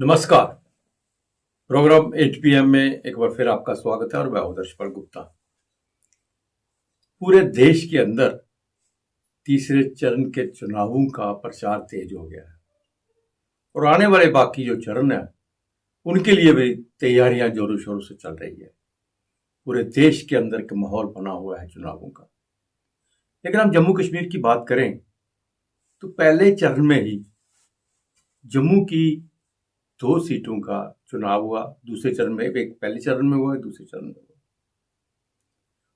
नमस्कार। Programme 8 PM में एक बार फिर आपका स्वागत है और मैं हूं दर्शपाल गुप्ता। पूरे देश के अंदर तीसरे चरण के चुनावों का प्रचार तेज हो गया है और आने वाले बाकी जो चरण है उनके लिए भी तैयारियां जोरों शोरों से चल रही है। पूरे देश के अंदर का माहौल बना हुआ है चुनावों का। लेकिन हम जम्मू कश्मीर की बात करें तो पहले चरण में ही जम्मू की 2 सीटों का चुनाव हुआ। दूसरे चरण में, एक पहले चरण में हुआ, दूसरे चरण में हुआ।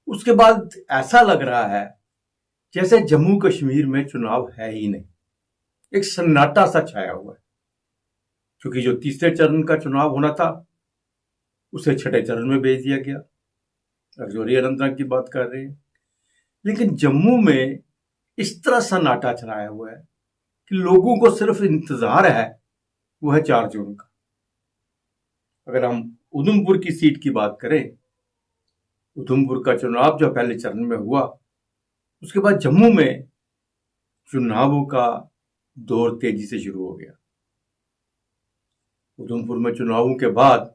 उसके बाद ऐसा लग रहा है जैसे जम्मू कश्मीर में चुनाव है ही नहीं, एक सन्नाटा सा छाया हुआ है। क्योंकि जो तीसरे चरण का चुनाव होना था उसे छठे चरण में भेज दिया गया। राजौरी अनंतनाग की बात कर रहे हैं, लेकिन जम्मू में इस तरह सन्नाटा छाया हुआ है कि लोगों को सिर्फ इंतजार है, वो है 4 जून का। अगर हम उधमपुर की सीट की बात करें, उधमपुर का चुनाव जो पहले चरण में हुआ, उसके बाद जम्मू में चुनावों का दौर तेजी से शुरू हो गया। उधमपुर में चुनावों के बाद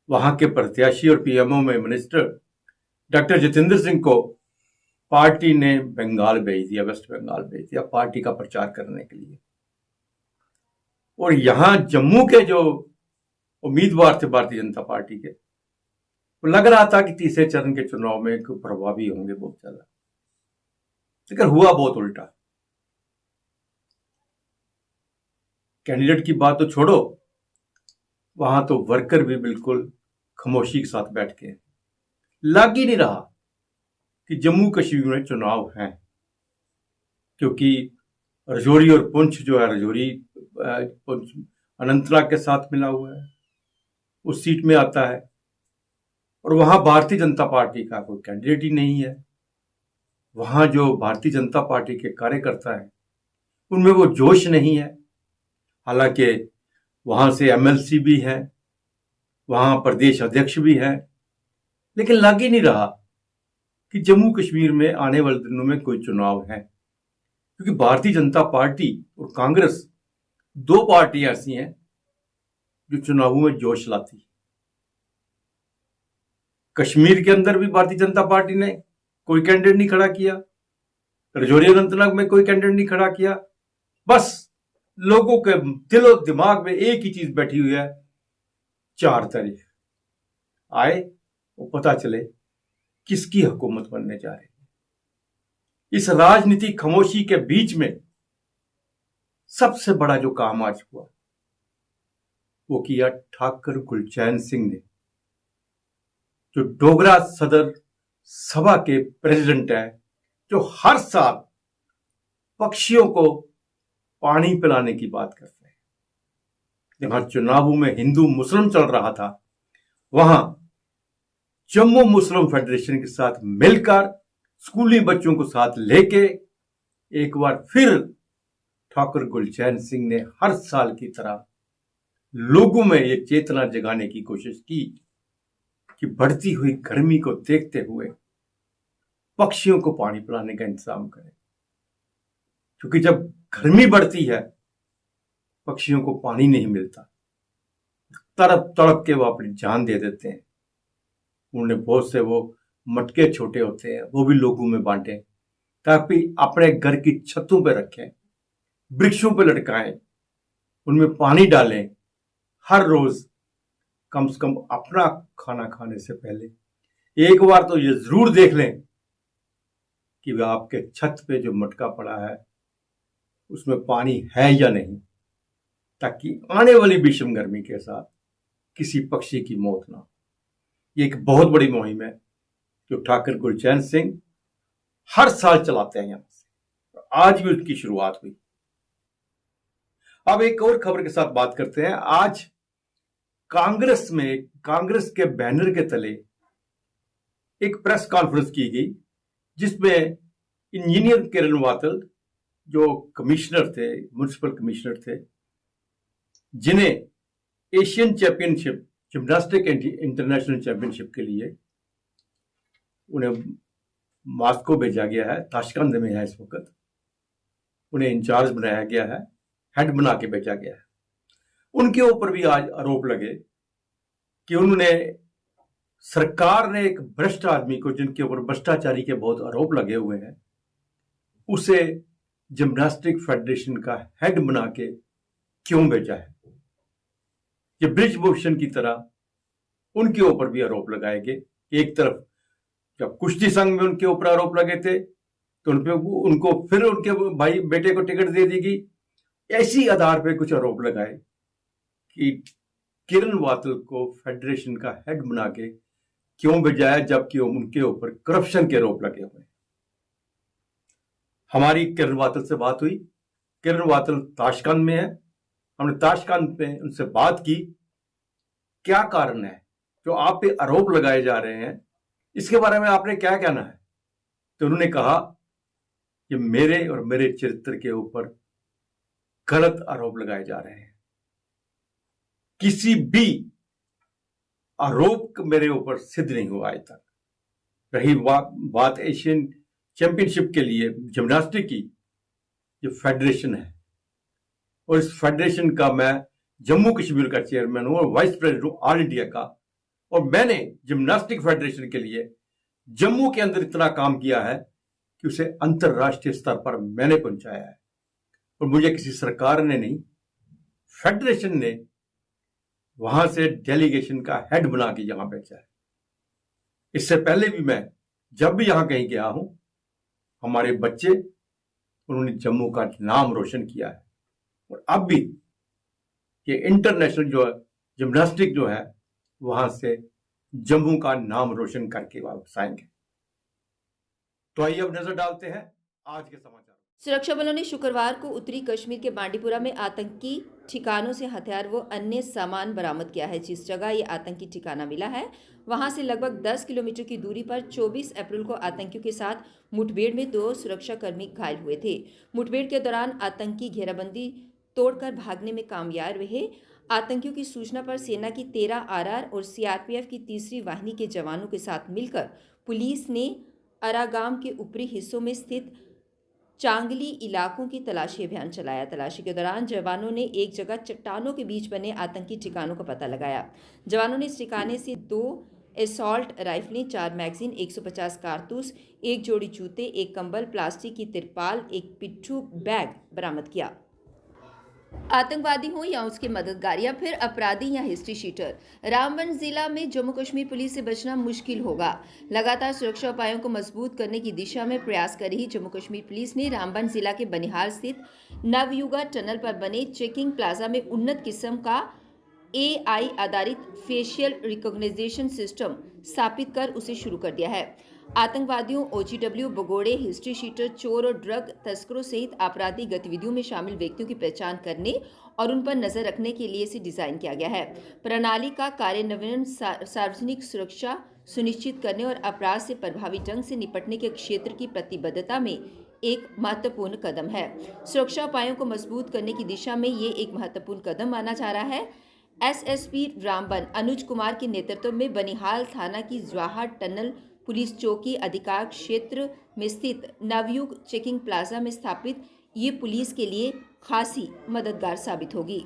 वहां के प्रत्याशी और पीएमओ में मिनिस्टर डॉक्टर जितेंद्र सिंह को पार्टी ने बंगाल भेज दिया, वेस्ट बंगाल भेज दिया पार्टी का प्रचार करने के लिए। और यहां जम्मू के जो उम्मीदवार थे भारतीय जनता पार्टी के, वो लग रहा था कि तीसरे चरण के चुनाव में प्रभावी होंगे बहुत ज्यादा, लेकिन हुआ बहुत उल्टा। कैंडिडेट की बात तो छोड़ो, वहां तो वर्कर भी बिल्कुल खामोशी के साथ बैठ के लग ही नहीं रहा कि जम्मू कश्मीर में चुनाव है। क्योंकि राजौरी और पुंछ जो है, राजौरी पुंछ अनंतनाग के साथ मिला हुआ है, उस सीट में आता है। और वहां भारतीय जनता पार्टी का कोई कैंडिडेट ही नहीं है। वहां जो भारतीय जनता पार्टी के कार्यकर्ता हैं उनमें वो जोश नहीं है। हालांकि वहां से एमएलसी भी है, वहां प्रदेश अध्यक्ष भी है, लेकिन लग ही नहीं रहा कि जम्मू कश्मीर में आने वाले दिनों में कोई चुनाव है। क्योंकि भारतीय जनता पार्टी और कांग्रेस 2 पार्टियां ऐसी हैं जो चुनावों में जोश लाती है। कश्मीर के अंदर भी भारतीय जनता पार्टी ने कोई कैंडिडेट नहीं खड़ा किया, राजौरी अनंतनाग में कोई कैंडिडेट नहीं खड़ा किया। बस लोगों के दिलो दिमाग में एक ही चीज बैठी हुई है, 4 तारीख आए वो पता चले किसकी हुकूमत बनने जा रही है। इस राजनीतिक खामोशी के बीच में सबसे बड़ा जो काम आज हुआ वो किया ठाकुर गुलचैन सिंह ने, जो डोगरा सदर सभा के प्रेसिडेंट है, जो हर साल पक्षियों को पानी पिलाने की बात करते हैं। जहां चुनावों में हिंदू मुस्लिम चल रहा था, वहां जम्मू मुस्लिम फेडरेशन के साथ मिलकर स्कूली बच्चों को साथ लेके एक बार फिर ठाकुर गुलचैन सिंह ने हर साल की तरह लोगों में ये चेतना जगाने की कोशिश की कि बढ़ती हुई गर्मी को देखते हुए पक्षियों को पानी पिलाने का इंतजाम करें। क्योंकि जब गर्मी बढ़ती है, पक्षियों को पानी नहीं मिलता, तड़प तड़प के वो अपनी जान दे देते हैं। उन्होंने बहुत से वो मटके छोटे होते हैं, वो भी लोगों में बांटे ताकि अपने घर की छतों पे रखें, वृक्षों पे लटकाएं, उनमें पानी डालें। हर रोज कम से कम अपना खाना खाने से पहले एक बार तो ये जरूर देख लें कि वह आपके छत पे जो मटका पड़ा है उसमें पानी है या नहीं, ताकि आने वाली भीषण गर्मी के साथ किसी पक्षी की मौत ना हो। ये एक बहुत बड़ी मुहिम है जो ठाकुर गुलचैन सिंह हर साल चलाते हैं। यहां से आज भी उसकी शुरुआत हुई। अब एक और खबर के साथ बात करते हैं। आज कांग्रेस में, कांग्रेस के बैनर के तले एक प्रेस कॉन्फ्रेंस की गई, जिसमें इंजीनियर किरण वातल जो कमिश्नर थे, म्युनिसिपल कमिश्नर थे, जिन्हें Asian championship, gymnastic international championship के लिए उन्हें मॉस्को भेजा गया है, ताशकंद में है इस वक्त, उन्हें इंचार्ज बनाया गया है, हेड बना के भेजा गया है। उनके ऊपर भी आज आरोप लगे कि उन्होंने, सरकार ने एक भ्रष्ट आदमी को, जिनके ऊपर भ्रष्टाचारी के बहुत आरोप लगे हुए हैं, उसे जिम्नास्टिक फेडरेशन का हेड बना के क्यों भेजा है। ये ब्रिजभूषण की तरह उनके ऊपर भी आरोप लगाए गए। एक तरफ जब कुश्ती संघ में उनके ऊपर आरोप लगे थे तो उनको फिर उनके भाई बेटे को टिकट दे दी गई। ऐसी आधार पे कुछ आरोप लगाए कि किरण वातल को फेडरेशन का हेड बना के क्यों भेजाया, जबकि उनके ऊपर करप्शन के आरोप लगे हुए। हमारी किरण वातल से बात हुई। किरण वातल ताशकंद में है। हमने ताशकंद में उनसे बात की, क्या कारण है जो आप पे आरोप लगाए जा रहे हैं, इसके बारे में आपने क्या कहना है। तो उन्होंने कहा कि मेरे और मेरे चरित्र के ऊपर गलत आरोप लगाए जा रहे हैं। किसी भी आरोप मेरे ऊपर सिद्ध नहीं हुआ आज तक। रही बात एशियन चैंपियनशिप के लिए जिम्नास्टिक की, जो फेडरेशन है, और इस फेडरेशन का मैं जम्मू कश्मीर का चेयरमैन हूं और वाइस प्रेसिडेंट हूं ऑल इंडिया का। और मैंने जिम्नास्टिक फेडरेशन के लिए जम्मू के अंदर इतना काम किया है कि उसे अंतरराष्ट्रीय स्तर पर मैंने पहुंचाया है। और मुझे किसी सरकार ने नहीं, फेडरेशन ने वहां से डेलीगेशन का हेड बना के यहां भेजा है। इससे पहले भी मैं जब भी यहां कहीं गया हूं, हमारे बच्चे, उन्होंने जम्मू का नाम रोशन किया है। और अब भी ये इंटरनेशनल जो जिम्नास्टिक जो है, वहां से जम्मू का नाम रोशन करके वापस आएंगे। तो आइए अब नजर डालते हैं आज के समाचार। सुरक्षा बलों ने शुक्रवार को उत्तरी कश्मीर के बांडीपुरा में आतंकी ठिकानों से हथियार व अन्य सामान बरामद किया है। जिस जगह ये आतंकी ठिकाना मिला है, वहां से लगभग 10 किलोमीटर की दूरी पर 24 अप्रैल को आतंकियों के साथ मुठभेड़ में 2 सुरक्षाकर्मी घायल हुए थे। मुठभेड़ के दौरान आतंकी घेराबंदी तोड़कर भागने में कामयाब रहे। आतंकियों की सूचना पर सेना की 13 आरआर और सीआरपीएफ की 3री वाहिनी के जवानों के साथ मिलकर पुलिस ने अरागाम के ऊपरी हिस्सों में स्थित चांगली इलाकों की तलाशी अभियान चलाया। तलाशी के दौरान जवानों ने एक जगह चट्टानों के बीच बने आतंकी ठिकानों का पता लगाया। जवानों ने इस ठिकाने से 2 एसॉल्ट राइफलें, 4 मैगजीन, 150 कारतूस, 1 जोड़ी जूते, 1 कंबल, प्लास्टिक की तिरपाल, 1 पिट्ठू बैग बरामद किया। आतंकवादी हो या उसके मददगार या फिर अपराधी या हिस्ट्री शीटर, रामबन जिला में जम्मू कश्मीर पुलिस से बचना मुश्किल होगा। लगातार सुरक्षा उपायों को मजबूत करने की दिशा में प्रयास कर रही जम्मू कश्मीर पुलिस ने रामबन जिला के बनिहाल स्थित नवयुगा टनल पर बने चेकिंग प्लाजा में उन्नत किस्म का AI आधारित फेशियल रिकॉग्निशन सिस्टम स्थापित कर उसे शुरू कर दिया है। आतंकवादियों, OGW, भगोड़े, हिस्ट्री शीटर, चोर और ड्रग तस्करों सहित आपराधिक गतिविधियों में शामिल व्यक्तियों की पहचान करने और उन पर नजर रखने के लिए इसे डिजाइन किया गया है। प्रणाली का कार्यान्वयन सार्वजनिक सुरक्षा सुनिश्चित करने और अपराध से प्रभावी ढंग से निपटने के क्षेत्र की प्रतिबद्धता में एक महत्वपूर्ण कदम है। सुरक्षा उपायों को मजबूत करने की दिशा में ये एक महत्वपूर्ण कदम माना जा रहा है। SSP रामबन अनुज कुमार के नेतृत्व में बनिहाल थाना की जवाहर टनल पुलिस चौकी अधिकार क्षेत्र में स्थित नवयुग चेकिंग प्लाजा में स्थापित ये पुलिस के लिए खासी मददगार साबित होगी।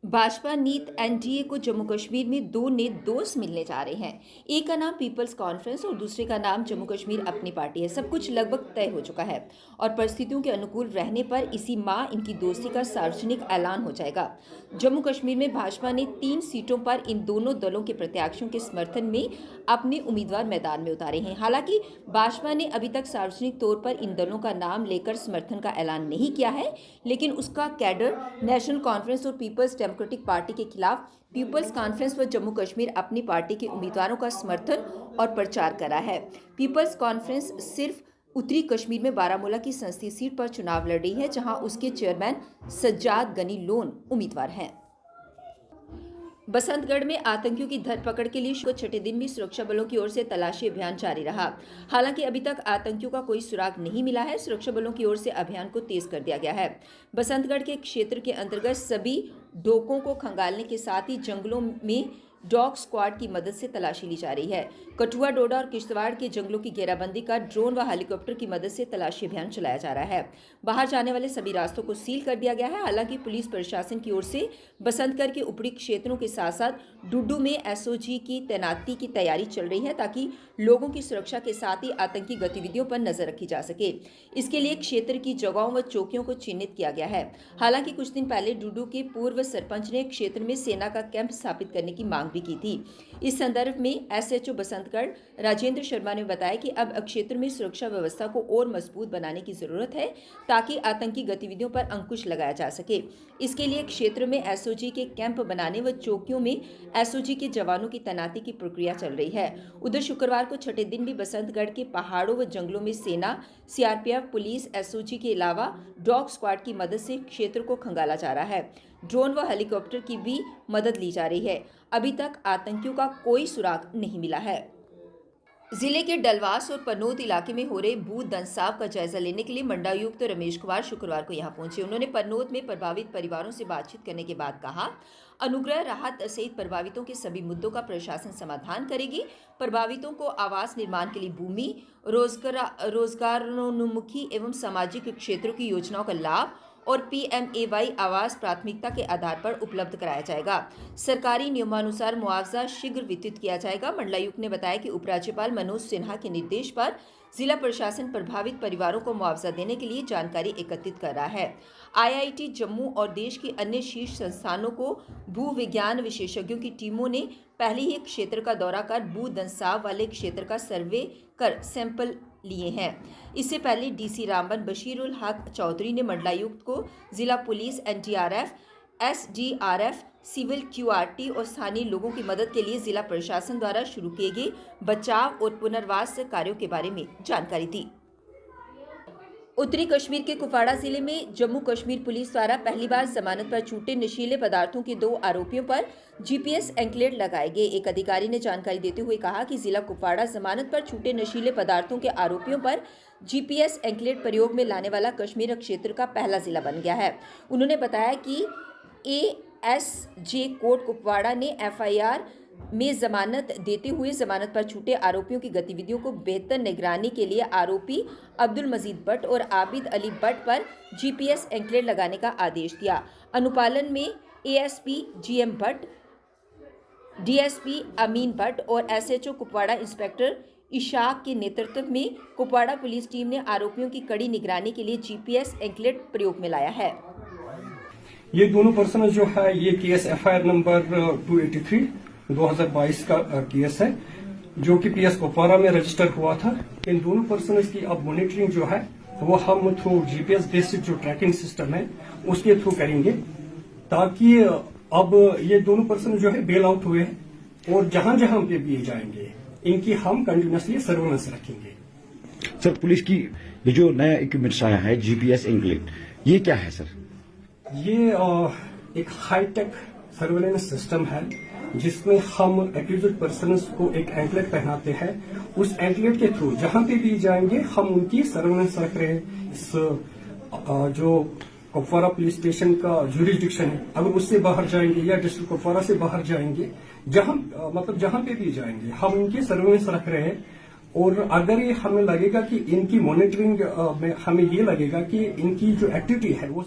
भाजपा नीत NDA को जम्मू कश्मीर में 2 नए दोस्त मिलने जा रहे हैं। एक का नाम पीपल्स कॉन्फ्रेंस और दूसरे का नाम जम्मू कश्मीर अपनी पार्टी है। सब कुछ लगभग तय हो चुका है और परिस्थितियों के अनुकूल रहने पर इसी माह इनकी दोस्ती का सार्वजनिक ऐलान हो जाएगा। जम्मू कश्मीर में भाजपा ने 3 सीटों पर इन दोनों दलों के प्रत्याशियों के समर्थन में अपने उम्मीदवार मैदान में उतारे हैं। हालांकि भाजपा ने अभी तक सार्वजनिक तौर पर इन दलों का नाम लेकर समर्थन का ऐलान नहीं किया है, लेकिन उसका कैडर नेशनल कॉन्फ्रेंस और पीपल्स डेमोक्रेटिक पार्टी के खिलाफ पीपल्स कॉन्फ्रेंस व जम्मू कश्मीर अपनी पार्टी के उम्मीदवारों का समर्थन और प्रचार करा है। पीपल्स कॉन्फ्रेंस सिर्फ उत्तरी कश्मीर में बारामूला की संसदीय सीट पर चुनाव लड़ रही है, जहां उसके चेयरमैन सज्जाद गनी लोन उम्मीदवार हैं। बसंतगढ़ में आतंकियों की धरपकड़ के लिए छठे दिन भी सुरक्षा बलों की ओर से तलाशी अभियान जारी रहा। हालांकि अभी तक आतंकियों का कोई सुराग नहीं मिला है। सुरक्षा बलों की ओर से अभियान को तेज कर दिया गया है। बसंतगढ़ के क्षेत्र के अंतर्गत सभी ढोकों को खंगालने के साथ ही जंगलों में डॉग स्क्वाड की मदद से तलाशी ली जा रही है। कठुआ, डोडा और किश्तवाड़ के जंगलों की घेराबंदी कर ड्रोन व हेलीकॉप्टर की मदद से तलाशी अभियान चलाया जा रहा है। बाहर जाने वाले सभी रास्तों को सील कर दिया गया है। हालांकि पुलिस प्रशासन की ओर से बसंतगढ़ के ऊपरी क्षेत्रों के साथ साथ डुड्डू में एसओजी की तैनाती की तैयारी चल रही है ताकि लोगों की सुरक्षा के साथ ही आतंकी गतिविधियों पर नजर रखी जा सके। इसके लिए क्षेत्र की जगहों व चौकियों को चिन्हित किया गया है। हालांकि कुछ दिन पहले डुड्डू के पूर्व सरपंच ने क्षेत्र में सेना का कैंप स्थापित करने की मांग भी की थी। इस संदर्भ में एसएचओ बसंतगढ़ राजेंद्र शर्मा ने बताया कि अब क्षेत्र में सुरक्षा व्यवस्था को और मजबूत बनाने की जरूरत है ताकि आतंकी गतिविधियों पर अंकुश लगाया जा सके। इसके लिए क्षेत्र में एसओजी के कैंप बनाने व चौकियों में एसओजी के जवानों की तैनाती की प्रक्रिया चल रही है। उधर शुक्रवार को छठे दिन भी बसंतगढ़ के पहाड़ों व जंगलों में सेना, सीआरपीएफ, पुलिस, एसओजी के अलावा डॉग स्क्वाड की मदद से क्षेत्र को खंगाला जा रहा है। ड्रोन व हेलीकॉप्टर की भी मदद ली जा रही है। अभी तक आतंकियों का कोई सुराग नहीं मिला है। जिले के डलवास और पनोत इलाके में हो रहे भू दंसाव का जायजा लेने के लिए मंडलायुक्त रमेश कुमार शुक्रवार को यहां पहुंचे। उन्होंने पनोत में प्रभावित परिवारों से बातचीत करने के बाद कहा, अनुग्रह राहत सहित प्रभावितों के सभी मुद्दों का प्रशासन समाधान करेगी। प्रभावितों को आवास निर्माण के लिए भूमि, रोजगारोन्मुखी एवं सामाजिक क्षेत्रों की योजनाओं का लाभ और PMAY आवास प्राथमिकता के आधार पर उपलब्ध कराया जाएगा। सरकारी नियमानुसार मुआवजा शीघ्र वितरित किया जाएगा। मंडलायुक्त ने बताया कि उपराज्यपाल मनोज सिन्हा के निर्देश पर जिला प्रशासन प्रभावित परिवारों को मुआवजा देने के लिए जानकारी एकत्रित कर रहा है। IIT जम्मू और देश की अन्य शीर्ष संस्थानों को भू विज्ञान विशेषज्ञों की टीमों ने पहले ही क्षेत्र का दौरा कर भू दंसाव वाले क्षेत्र का सर्वे कर सैंपल लिए हैं। इससे पहले DC रामबन बशीरुल हक चौधरी ने मंडलायुक्त को जिला police, NDRF, SDRF, civil, QRT और स्थानीय लोगों की मदद के लिए जिला प्रशासन द्वारा शुरू किए गए बचाव और पुनर्वास कार्यों के बारे में जानकारी दी। उत्तरी कश्मीर के कुपवाड़ा जिले में जम्मू कश्मीर पुलिस द्वारा पहली बार जमानत पर छूटे नशीले पदार्थों के 2 आरोपियों पर GPS एंकलेट लगाए गए। एक अधिकारी ने जानकारी देते हुए कहा कि जिला कुपवाड़ा जमानत पर छूटे नशीले पदार्थों के आरोपियों पर GPS एंकलेट प्रयोग में लाने वाला कश्मीर क्षेत्र का पहला जिला बन गया है। उन्होंने बताया कि ASJ कोर्ट कुपवाड़ा ने FIR में जमानत देते हुए जमानत पर छूटे आरोपियों की गतिविधियों को बेहतर निगरानी के लिए आरोपी अब्दुल मजीद भट्ट और आबिद अली भट्ट पर GPS एंकलेट लगाने का आदेश दिया। अनुपालन में ASP GM भट्ट, DSP अमीन भट्ट और SHO कुपवाड़ा इंस्पेक्टर इशाक के नेतृत्व में कुपवाड़ा पुलिस टीम ने आरोपियों की कड़ी निगरानी के लिए GPS एंकलेट प्रयोग में लाया है। ये दोनों पर्सन जो है ये केस FIR नंबर 283 2022 का केस है जो कि PS कुपवाड़ा में रजिस्टर हुआ था। इन दोनों पर्सन की अब मॉनिटरिंग जो है वो हम थ्रू GPS बेस्ड जो ट्रैकिंग सिस्टम है उसके थ्रू करेंगे ताकि अब ये दोनों पर्सन जो है बेल आउट हुए हैं और जहां जहां पे भी जाएंगे इनकी हम कंटिन्यूसली सर्वेलेंस रखेंगे। सर, पुलिस की ये जो नया इक्विपमेंट्स आया है GPS एंकलेट, ये क्या है सर? ये एक हाईटेक सर्वेलेंस सिस्टम है जिसमें हम एक्यूज्ड पर्सन्स को एक एंकलेट पहनाते हैं। उस एंकलेट के थ्रू जहां पे भी जाएंगे हम उनकी सर्वेलेंस रख रहे हैं। इस जो कुपवाड़ा पुलिस स्टेशन का ज्यूरिसडिक्शन है, अगर उससे बाहर जाएंगे या डिस्ट्रिक्ट कुपवाड़ा से बाहर जाएंगे, जहां पे भी जाएंगे हम उनकी सर्वेलेंस रख रहे हैं। और अगर ये हमें लगेगा कि इनकी मॉनिटरिंग में हमें ये लगेगा कि इनकी जो एक्टिविटी है वो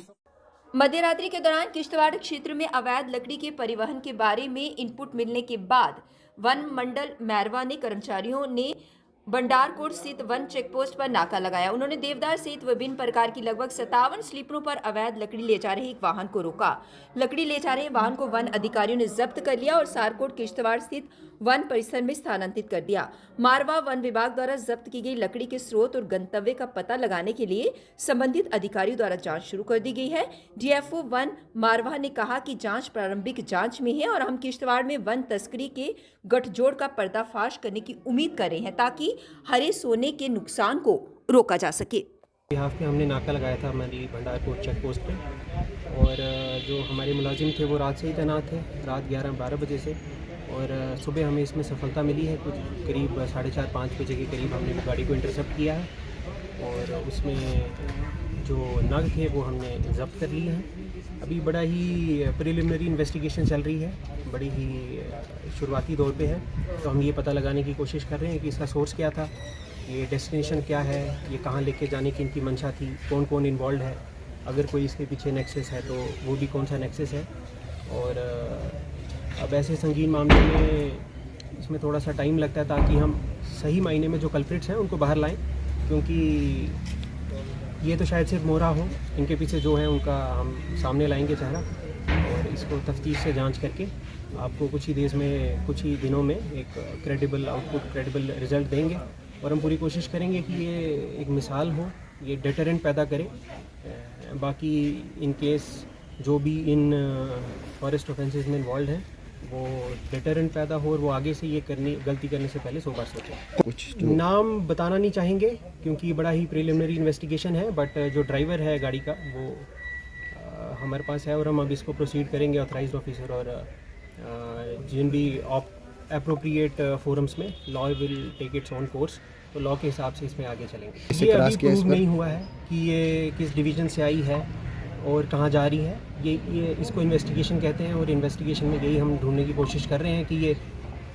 मध्यरात्रि के दौरान किश्तवाड़ क्षेत्र में अवैध लकड़ी के परिवहन के बारे में इनपुट मिलने के बाद वन मंडल मैरवा ने कर्मचारियों ने भंडारकोट स्थित वन चेकपोस्ट पर नाका लगाया। उन्होंने देवदार सहित विभिन्न प्रकार की लगभग 57 स्लीपरों पर अवैध लकड़ी ले जा रहे एक वाहन को रोका। लकड़ी ले जा रहे वाहन को वन अधिकारियों ने जब्त कर लिया और सारकोट किश्तवाड़ स्थित वन परिसर में स्थानांतरित कर दिया। मारवा वन विभाग द्वारा जब्त की गई लकड़ी के स्रोत और गंतव्य का पता लगाने के लिए संबंधित अधिकारियों द्वारा जांच शुरू कर दी गई है। DFO वन मारवा ने कहा कि जांच प्रारंभिक जांच में है और हम किश्तवाड़ में वन तस्करी के गठजोड़ का पर्दाफाश करने की उम्मीद कर रहे हैं ताकि हरे सोने के नुकसान को रोका जा सके। यहाँ पे हमने नाका लगाया था हमारी भंडारकोट चेक पोस्ट पे और जो हमारे मुलाजिम थे वो रात से ही तैनात थे, रात 11-12 बजे से। और सुबह हमें इसमें सफलता मिली है। कुछ करीब 4:30-5 बजे के करीब हमने गाड़ी को इंटरसेप्ट किया है और उसमें जो नग थे वो हमने जब्त कर लिए हैं। अभी बड़ा ही प्रिलिमिनरी इन्वेस्टिगेशन चल रही है, बड़ी ही शुरुआती दौर पे है। तो हम ये पता लगाने की कोशिश कर रहे हैं कि इसका सोर्स क्या था, ये डेस्टिनेशन क्या है, ये कहाँ लेके जाने की इनकी मंशा थी, कौन कौन इन्वॉल्व है, अगर कोई इसके पीछे नेक्सस है तो वो भी कौन सा नेक्सस है। और अब ऐसे संगीन मामले में इसमें थोड़ा सा टाइम लगता है ताकि हम सही मायने में जो कल्प्रिट्स हैं उनको बाहर लाएं, क्योंकि ये तो शायद सिर्फ मोहरा हो, इनके पीछे जो है उनका हम सामने लाएंगे चेहरा और इसको तफ्तीश से जांच करके आपको कुछ ही दिनों में एक क्रेडिबल आउटपुट, क्रेडिबल रिज़ल्ट देंगे। और हम पूरी कोशिश करेंगे कि ये एक मिसाल हो, ये डेटरेंट पैदा करे। बाकी इन केस जो भी इन फॉरेस्ट ऑफेंसेस में इन्वॉल्व हैं वो डेटरेंट पैदा हो और वो आगे से ये गलती करने से पहले 100 बार सोचें। कुछ नाम बताना नहीं चाहेंगे क्योंकि बड़ा ही प्रिलिमिनरी इन्वेस्टिगेशन है, बट जो ड्राइवर है गाड़ी का वो हमारे पास है और हम अब इसको प्रोसीड करेंगे ऑथराइज्ड ऑफिसर और जिन भी एप्रोप्रिएट फोरम्स में law will take its own course, तो लॉ के हिसाब से इसमें आगे चलेंगे। ये अभी प्रूव नहीं हुआ है कि ये किस डिवीज़न से आई है और कहाँ जा रही है, ये इसको इन्वेस्टिगेशन कहते हैं और इन्वेस्टिगेशन में यही हम ढूंढने की कोशिश कर रहे हैं कि ये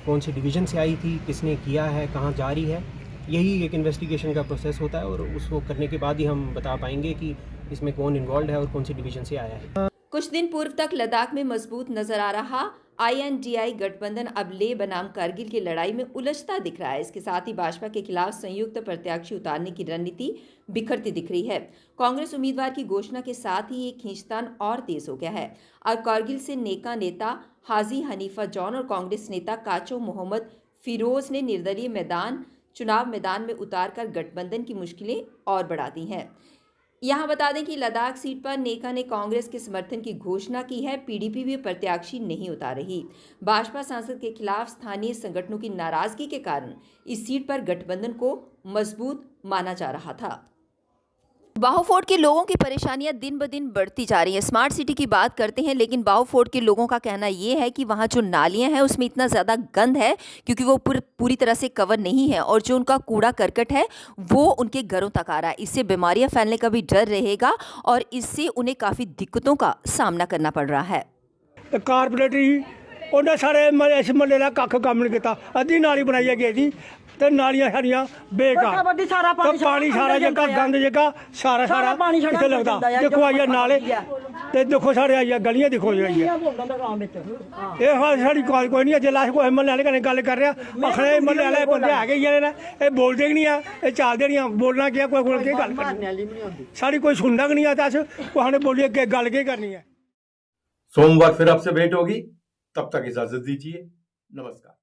कौन सी डिवीज़न से आई थी, किसने किया है, कहाँ जा रही है। यही एक इन्वेस्टिगेशन का प्रोसेस होता है और उसको करने के बाद ही हम बता पाएंगे कि इसमें कौन इन्वॉल्व है और कौन सी डिवीज़न से आया है। कुछ दिन पूर्व तक लद्दाख में मजबूत नजर आ रहा INDI गठबंधन अब लेह बनाम कारगिल की लड़ाई में उलझता दिख रहा है। इसके साथ ही भाजपा के खिलाफ संयुक्त प्रत्याशी उतारने की रणनीति बिखरती दिख रही है। कांग्रेस उम्मीदवार की घोषणा के साथ ही ये खींचतान और तेज हो गया है। अब कारगिल से नेका नेता हाजी हनीफा जॉन और कांग्रेस नेता काचो मोहम्मद फिरोज ने निर्दलीय चुनाव मैदान में उतारकर गठबंधन की मुश्किलें और बढ़ा दी हैं। यहाँ बता दें कि लद्दाख सीट पर नेका ने कांग्रेस के समर्थन की घोषणा की है। PDP भी प्रत्याशी नहीं उतार रही। भाजपा सांसद के खिलाफ स्थानीय संगठनों की नाराजगी के कारण इस सीट पर गठबंधन को मजबूत माना जा रहा था। बाहुफोर्ट के लोगों की परेशानियां दिन ब दिन बढ़ती जा रही हैं। स्मार्ट सिटी की बात करते हैं, लेकिन बाहुफोर्ट के लोगों का कहना ये है कि वहाँ जो नालियां हैं उसमें इतना ज़्यादा गंद है क्योंकि वो पूरी तरह से कवर नहीं है और जो उनका कूड़ा करकट है वो उनके घरों तक आ रहा है। इससे बीमारियां फैलने का भी डर रहेगा और इससे उन्हें काफ़ी दिक्कतों का सामना करना पड़ रहा है। कारपोरेटर उन्हें सारे इस महल्ले का कख कम नहीं किया, अद्धी नाली बनाई गई थी तो नालियां सारियां बेकार, तो पानी सारा जगह गंद जगह सारा इत्थे लगदा। देखो आइया नाले ते देखो सारे आइया गलियां देखो आइया, ये साड़ी कोई नहीं। जिला कोई महल्ले वाले कन्नै गल कर रहा आखने महल्ले वाले बंदे है गए ने, ये बोलते नहीं है, ये चलते नहीं, बोलना क्या, कोई कोल के गल करनी, साड़ी कोई सुनना नहीं है। अस कुसै ने बोलिए गल के करनी है। सोमवार फिर आपसे भेंट होगी, तब तक इजाजत दीजिए। नमस्कार।